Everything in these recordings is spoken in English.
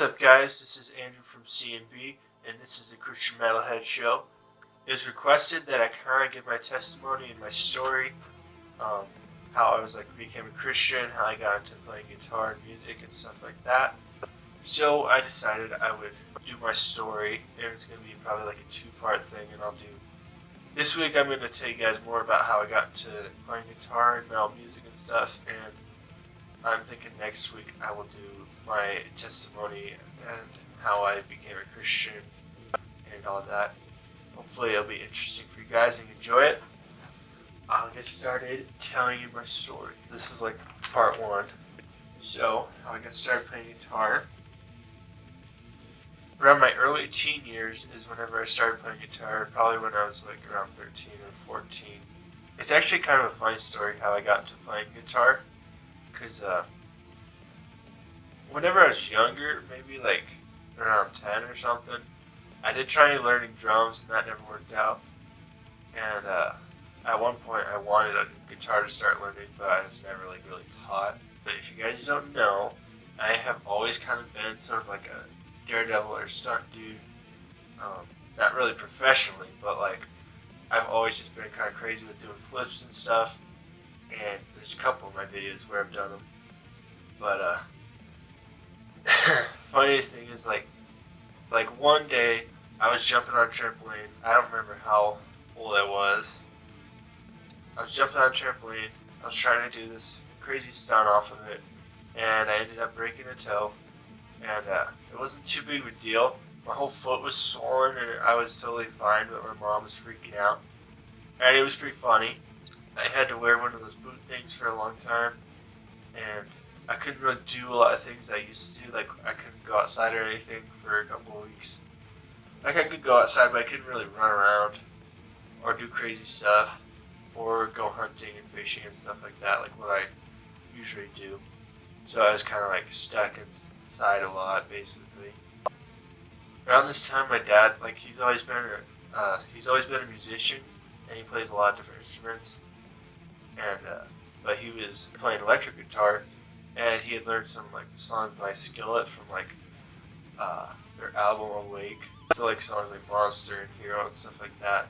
up, guys? This is Andrew from C&B, and this is the Christian Metalhead Show. It was requested that I kind of give my testimony and my story, how I was became a Christian, how I got into playing guitar and music and stuff like that. So I decided I would do my story, and it's going to be probably like a two-part thing, and I'll do. This week I'm going to tell you guys more about how I got into playing guitar and metal music and stuff, and I'm thinking next week I will do my testimony and how I became a Christian and all that. Hopefully it'll be interesting for you guys and enjoy it. I'll get started telling you my story. This is like part one. So, how I got started playing guitar. Around my early teen years is whenever I started playing guitar, probably when I was like around 13 or 14. It's actually kind of a funny story how I got into playing guitar. Because whenever I was younger, maybe like around 10 or something, I did try learning drums and that never worked out. And at one point I wanted a guitar to start learning, but I was never really taught. But if you guys don't know, I have always kind of been sort of like a daredevil or stunt dude. Not really professionally, but I've always just been kind of crazy with doing flips and stuff. And there's a couple of my videos where I've done them. But funny thing is like one day I was jumping on a trampoline. I don't remember how old I was. I was jumping on a trampoline. I was trying to do this crazy stunt off of it, and I ended up breaking a toe. And it wasn't too big of a deal. My whole foot was swollen, and I was totally fine. But my mom was freaking out, and it was pretty funny. I had to wear one of those boot things for a long time, and I couldn't really do a lot of things I used to do. Like, I couldn't go outside or anything for a couple of weeks. Like, I could go outside, but I couldn't really run around or do crazy stuff or go hunting and fishing and stuff like that, like what I usually do. So I was kind of stuck inside a lot, basically. Around this time, my dad, he's always been a musician, and he plays a lot of different instruments. And but he was playing electric guitar, and he had learned some the songs by Skillet from their album Awake. So songs like Monster and Hero and stuff like that.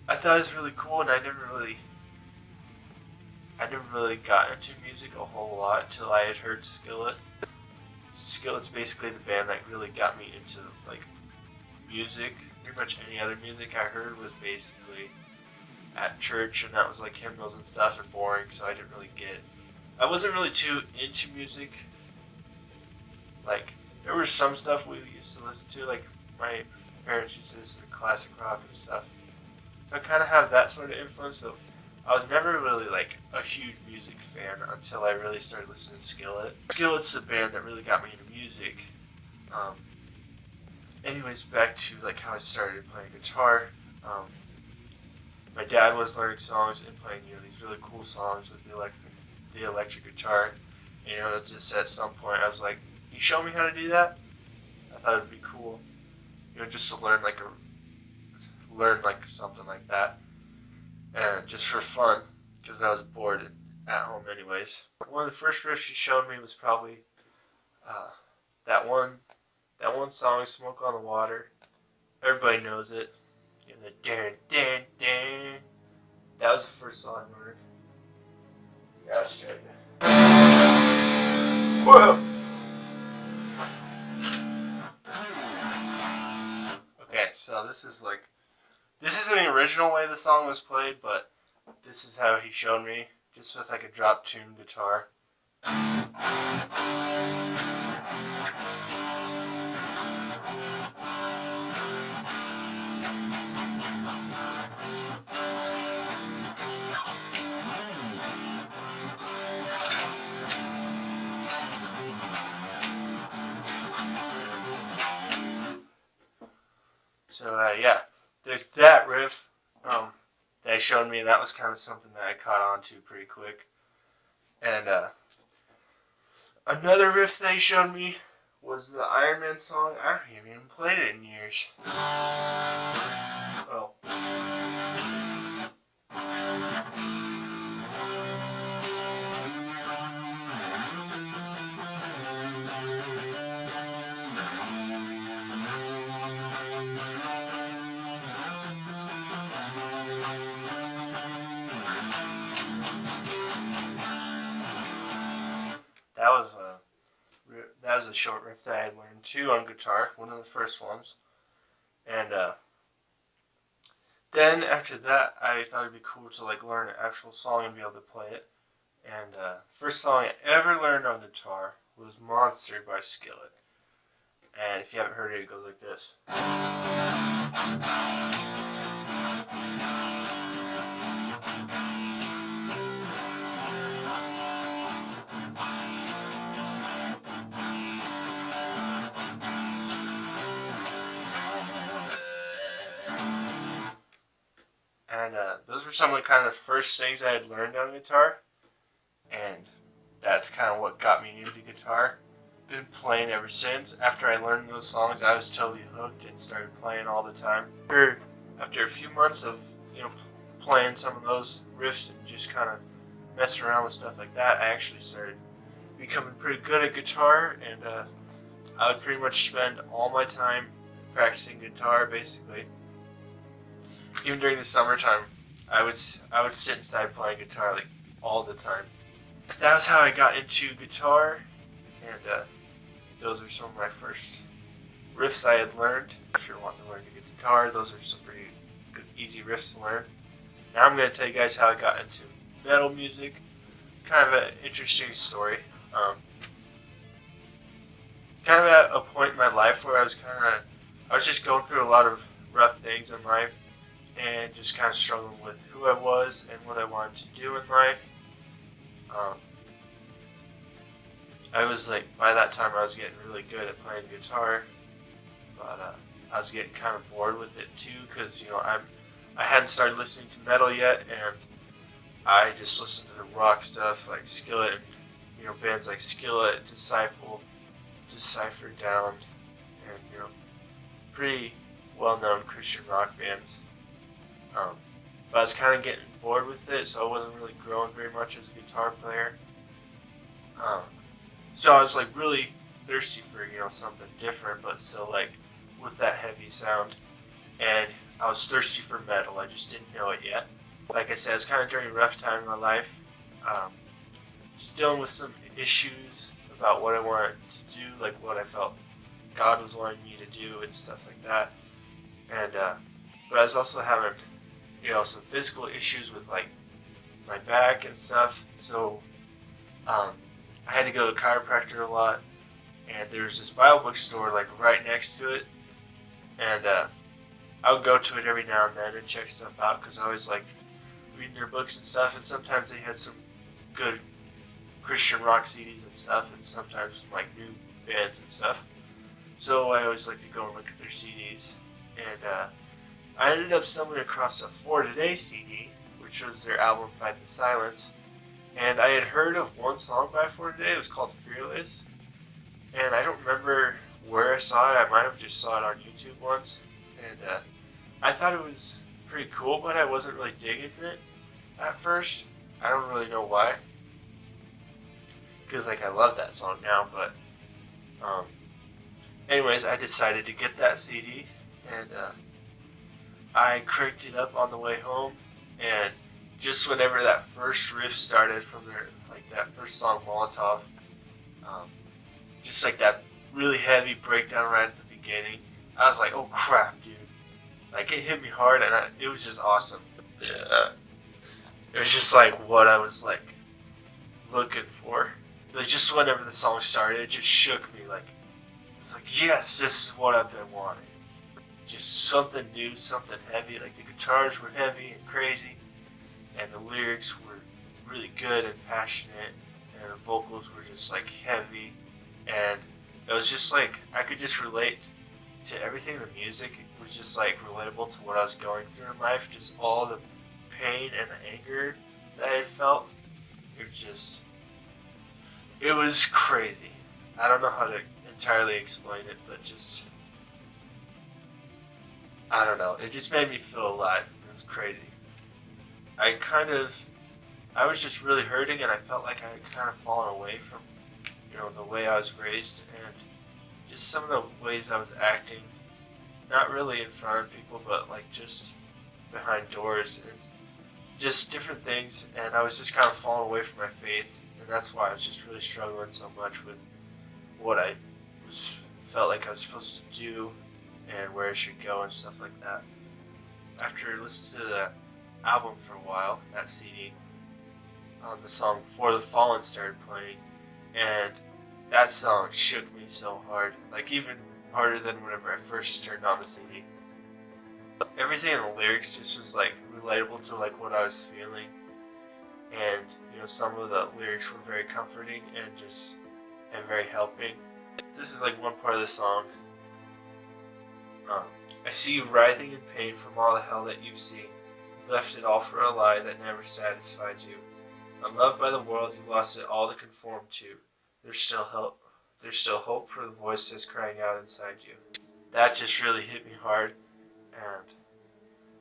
I thought it was really cool, and I never really got into music a whole lot till I had heard Skillet. Skillet's basically the band that really got me into music. Pretty much any other music I heard was basically at church, and that was hymnals and stuff and boring, so I didn't really get it. I wasn't really too into music. There was some stuff we used to listen to, my parents used to listen to classic rock and stuff. So I kind of have that sort of influence, but I was never really a huge music fan until I really started listening to Skillet. Skillet's the band that really got me into music. Anyways, back to how I started playing guitar. My dad was learning songs and playing these really cool songs with the electric guitar. And just at some point I was like, "You show me how to do that?" I thought it would be cool, just to learn something like that, and just for fun, because I was bored at home anyways. One of the first riffs he showed me was probably that one song, "Smoke on the Water." Everybody knows it. The dan dan dan. That was the first song I learned. Yeah, let's check it. Whoa. Okay, so this isn't the original way the song was played, but this is how he showed me, just with a drop tune guitar. So yeah, there's that riff that he showed me. That was kind of something that I caught on to pretty quick. And another riff that he showed me was the Iron Man song. I haven't even played it in years. Well, was a short riff that I had learned too on guitar, one of the first ones. And then after that, I thought it'd be cool to like learn an actual song and be able to play it. And first song I ever learned on guitar was Monster by Skillet. And if you haven't heard it, it goes like this. And those were some of the kind of the first things I had learned on guitar. And that's kind of what got me into guitar. Been playing ever since. After I learned those songs, I was totally hooked and started playing all the time. After a few months of playing some of those riffs and just kind of messing around with stuff like that, I actually started becoming pretty good at guitar, and I would pretty much spend all my time practicing guitar, basically. Even during the summertime, I would sit inside playing guitar like all the time. That was how I got into guitar, and those are some of my first riffs I had learned. If you're wanting to learn to get guitar, those are some pretty good, easy riffs to learn. Now I'm going to tell you guys how I got into metal music. Kind of an interesting story. Kind of at a point in my life where I was just going through a lot of rough things in life, and just kind of struggling with who I was and what I wanted to do in life. I was like, by that time I was getting really good at playing guitar, but I was getting kind of bored with it too, because I hadn't started listening to metal yet, and I just listened to the rock stuff like Skillet, and bands like Skillet, Decipher Down, and pretty well-known Christian rock bands. But I was kind of getting bored with it, so I wasn't really growing very much as a guitar player. So I was like really thirsty for something different, but still like with that heavy sound. And I was thirsty for metal. I just didn't know it yet. Like I said, it's kind of during a rough time in my life. Just dealing with some issues about what I wanted to do, like what I felt God was wanting me to do and stuff like that. And but I was also having some physical issues with like my back and stuff. So I had to go to a chiropractor a lot, and there's this Bible bookstore like right next to it, and I would go to it every now and then and check stuff out, because I always liked reading their books and stuff, and sometimes they had some good Christian rock CDs and stuff, and sometimes some like new bands and stuff. So I always like to go and look at their CDs, and I ended up stumbling across a For Today CD, which was their album Fight the Silence. And I had heard of one song by For Today. It was called Fearless. And I don't remember where I saw it. I might have just saw it on YouTube once. And I thought it was pretty cool, but I wasn't really digging it at first. I don't really know why. Because I love that song now, but anyways, I decided to get that CD, and I cranked it up on the way home, and just whenever that first riff started from their, like that first song Molotov, just like that really heavy breakdown right at the beginning, I was like, oh crap, dude. Like, it hit me hard, and it was just awesome. Yeah. It was just like what I was like looking for. Like, just whenever the song started, it just shook me. Like, it's like, yes, this is what I've been wanting. Just something new, something heavy. Like, the guitars were heavy and crazy, and the lyrics were really good and passionate, and the vocals were just like heavy, and it was just like I could just relate to everything in the music. It was just like relatable to what I was going through in life, just all the pain and the anger that I had felt. It was crazy. I don't know how to entirely explain it, but just, I don't know, it just made me feel alive. It was crazy. I was just really hurting, and I felt like I had kind of fallen away from, the way I was raised, and just some of the ways I was acting, not really in front of people, but like just behind doors, and just different things, and I was just kind of falling away from my faith, and that's why I was just really struggling so much with what I felt like I was supposed to do and where I should go and stuff like that. After listening to the album for a while, that CD, the song For the Fallen started playing, and that song shook me so hard, like even harder than whenever I first turned on the CD. Everything in the lyrics just was like relatable to like what I was feeling, and some of the lyrics were very comforting and very helping. This is like one part of the song. I see you writhing in pain from all the hell that you've seen. You left it all for a lie that never satisfied you. Unloved by the world, you lost it all to conform to. There's still hope. There's still hope for the voice that's crying out inside you. That just really hit me hard,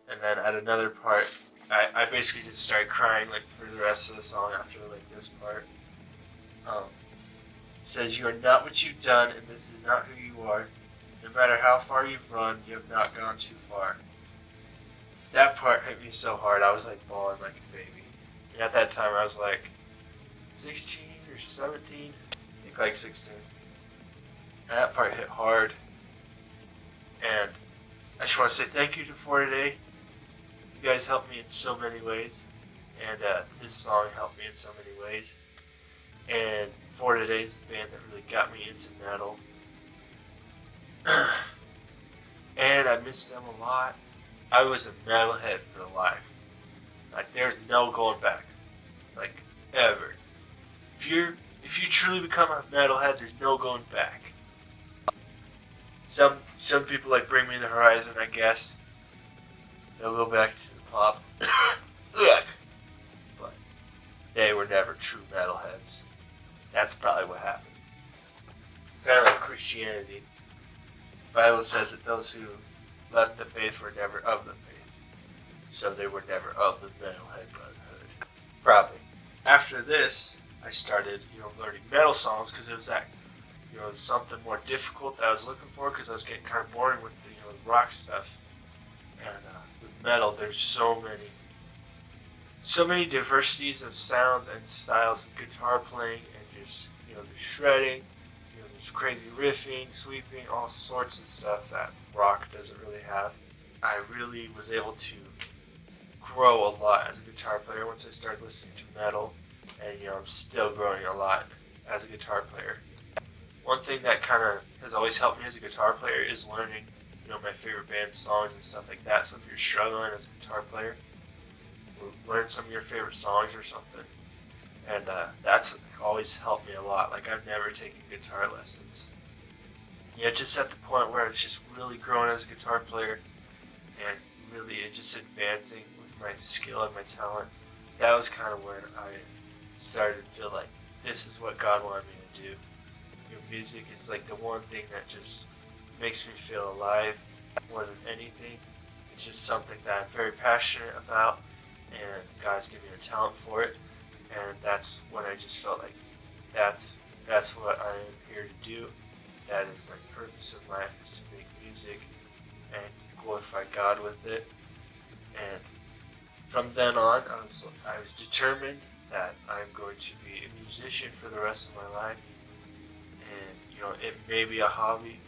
and then at another part, I basically just started crying like through the rest of the song after like this part. It says, "You are not what you've done, and this is not who you are. No matter how far you've run, you have not gone too far." That part hit me so hard, I was like bawling like a baby. And at that time, I was like 16 or 17, I think like 16. And that part hit hard. And I just want to say thank you to For Today. You guys helped me in so many ways, and this song helped me in so many ways. And For Today is the band that really got me into metal. And I miss them a lot. I was a metalhead for life. Like, there's no going back. Like, ever. If you truly become a metalhead, there's no going back. Some people like Bring Me the Horizon, I guess. They'll go back to the pop. But they were never true metalheads. That's probably what happened. Kind of like Christianity. The Bible says that those who left the faith were never of the faith. So they were never of the Metalhead Brotherhood. Probably. After this, I started, learning metal songs because it was that, something more difficult that I was looking for because I was getting kind of boring with the rock stuff. And with metal, there's so many diversities of sounds and styles of guitar playing and just, the shredding. There's crazy riffing, sweeping, all sorts of stuff that rock doesn't really have. I really was able to grow a lot as a guitar player once I started listening to metal, and I'm still growing a lot as a guitar player. One thing that kind of has always helped me as a guitar player is learning, my favorite band songs and stuff like that. So if you're struggling as a guitar player, learn some of your favorite songs or something. And that's always helped me a lot. Like, I've never taken guitar lessons. Just at the point where I was just really growing as a guitar player and really just advancing with my skill and my talent. That was kind of where I started to feel like this is what God wanted me to do. Music is like the one thing that just makes me feel alive more than anything. It's just something that I'm very passionate about, and God's given me a talent for it. And that's when I just felt like that's what I am here to do. That is my purpose in life, is to make music and glorify God with it. And from then on, I was determined that I'm going to be a musician for the rest of my life. And it may be a hobby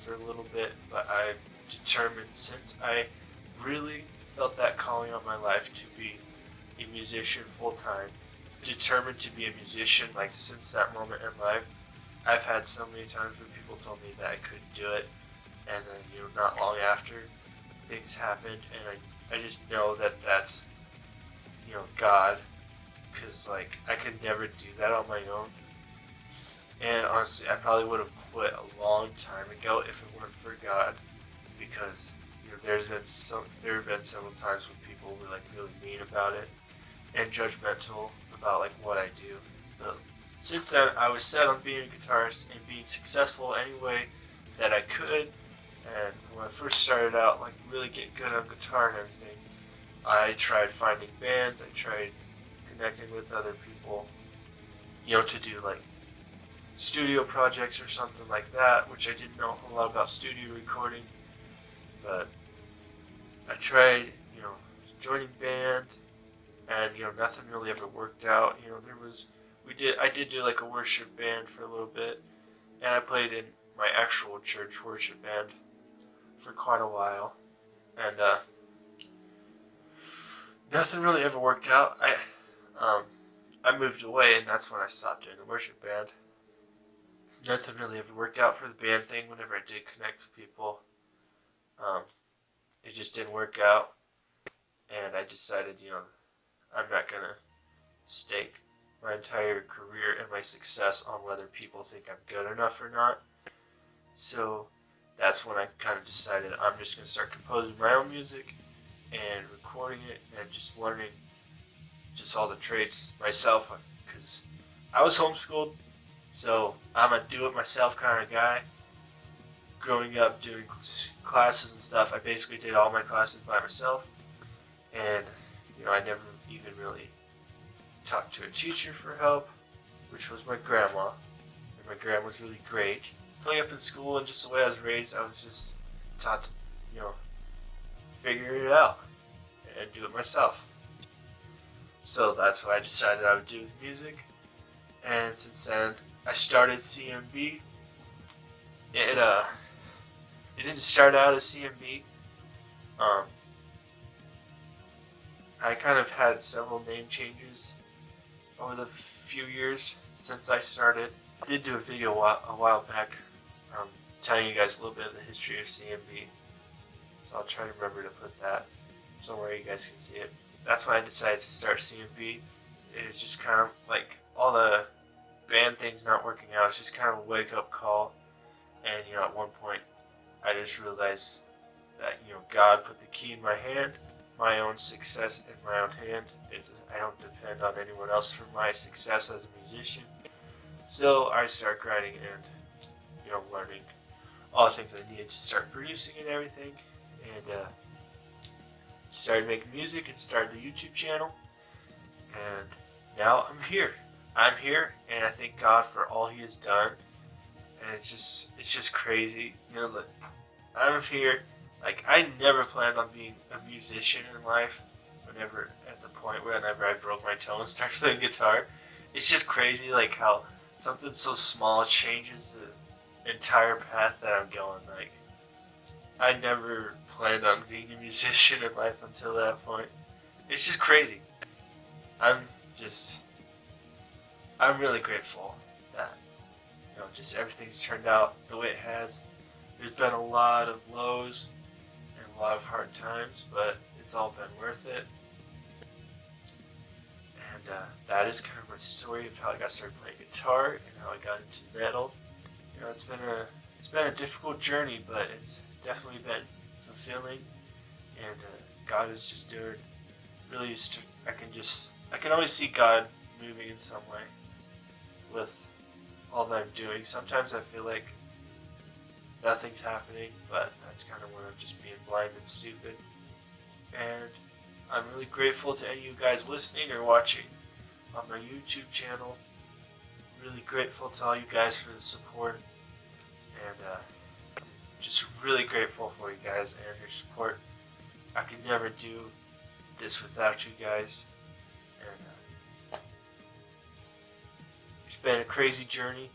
for a little bit, but I'm determined, since I really felt that calling on my life to be a musician full time. Determined to be a musician, like, since that moment in life. I've had so many times where people told me that I couldn't do it, and then not long after, things happened, and I just know that that's God, because like I could never do that on my own. And honestly, I probably would have quit a long time ago if it weren't for God, because there have been several times when people were like really mean about it and judgmental about like what I do. But since then, I was set on being a guitarist and being successful any way that I could. And when I first started out, like really getting good on guitar and everything, I tried finding bands. I tried connecting with other people, to do like studio projects or something like that, which I didn't know a whole lot about studio recording. But I tried, joining band, and nothing really ever worked out. I did do like a worship band for a little bit, and I played in my actual church worship band for quite a while, and nothing really ever worked out. I moved away, and that's when I stopped doing the worship band. Nothing really ever worked out for the band thing. Whenever I did connect with people, it just didn't work out, and I decided, I'm not gonna stake my entire career and my success on whether people think I'm good enough or not. So that's when I kind of decided I'm just gonna start composing my own music and recording it and just learning just all the traits myself, because I was homeschooled, so I'm a do-it-myself kind of guy. Growing up doing classes and stuff, I basically did all my classes by myself, and I never even really talked to a teacher for help, which was my grandma, and my grandma was really great. Growing up in school and just the way I was raised, I was just taught to, figure it out and do it myself. So that's what I decided I would do with music, and since then I started CMB. It didn't start out as CMB. I kind of had several name changes over the few years since I started. I did do a video a while back telling you guys a little bit of the history of CMB, so I'll try to remember to put that somewhere you guys can see it. That's when I decided to start CMB. It was just kind of like all the band things not working out. It's just kind of a wake-up call, and at one point I just realized that God put the key in my hand, my own success in my own hand. I don't depend on anyone else for my success as a musician. So I started grinding and learning all the things I needed to start producing and everything, and started making music and started the YouTube channel, and now I'm here. And I thank God for all He has done, and it's just crazy. That I'm here. Like, I never planned on being a musician in life. Whenever I broke my toe and started playing guitar, it's just crazy, like how something so small changes the entire path that I'm going. Like, I never planned on being a musician in life until that point. It's just crazy. I'm really grateful that just everything's turned out the way it has. There's been a lot of lows and a lot of hard times, but it's all been worth it. And that is kind of my story of how I got started playing guitar and how I got into metal. It's been a difficult journey, but it's definitely been fulfilling, and God is just doing really. I can always see God moving in some way with all that I'm doing. Sometimes I feel like nothing's happening, but that's kind of when I'm just being blind and stupid. And I'm really grateful to any of you guys listening or watching on my YouTube channel. Really grateful to all you guys for the support, and just really grateful for you guys and your support. I could never do this without you guys, and it's been a crazy journey.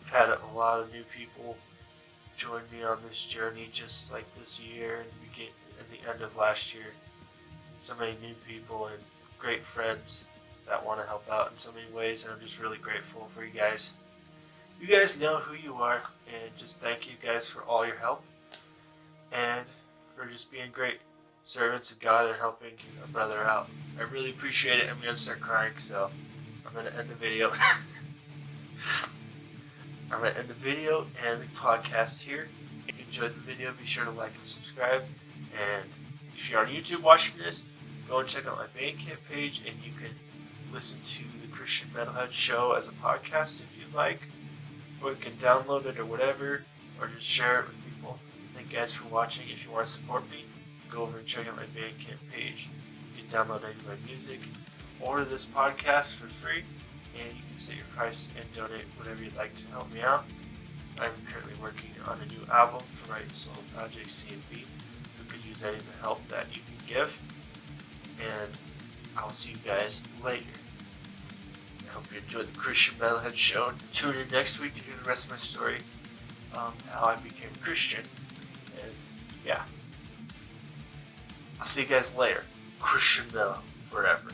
I've had a lot of new people join me on this journey, just like this year and at the end of last year. So many new people and great friends that want to help out in so many ways, and I'm just really grateful for you guys. You guys know who you are, and just thank you guys for all your help and for just being great servants of God and helping a brother out. I really appreciate it. I'm going to start crying, so I'm going to end the video. I'm going to end the video and the podcast here. If you enjoyed the video, be sure to like and subscribe. And if you're on YouTube watching this, go and check out my Bandcamp page, and you can listen to the Christian Metalhead show as a podcast if you'd like, or you can download it or whatever, or just share it with people. Thank you guys for watching. If you want to support me, go over and check out my Bandcamp page. You can download any of my music, order this podcast for free, and you can set your price and donate whatever you'd like to help me out. I'm currently working on a new album for my solo project CMB, so could use any of the help that you can give. And I'll see you guys later. I hope you enjoyed the Christian Metalhead show. Tune in next week to hear the rest of my story. how I became a Christian. And yeah, I'll see you guys later. Christian Bell forever.